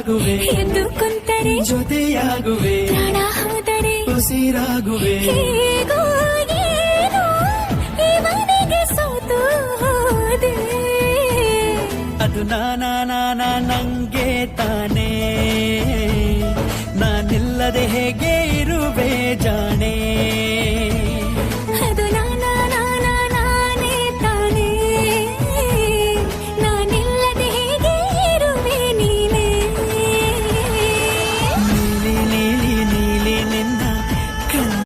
ಮನಸ್ಸಾಗುವೆ ಎಂದು ಕುಂತರೆ ಜೊತೆಯಾಗುವೆ ಪ್ರಾಣ ಹೋದರೆ ಉಸಿರಾಗುವೆ ಹೇಗೋ ಏನೋ ಈ ಮನೆಗೆ ಸೋತು ಹೋದೆ ಅದು ನಾನಾ ನಂಗೆ ತಾನೇ ನಾನಿಲ್ಲದೆ ಹೇಗೆ ಇರುವೆ ಜಾನೆ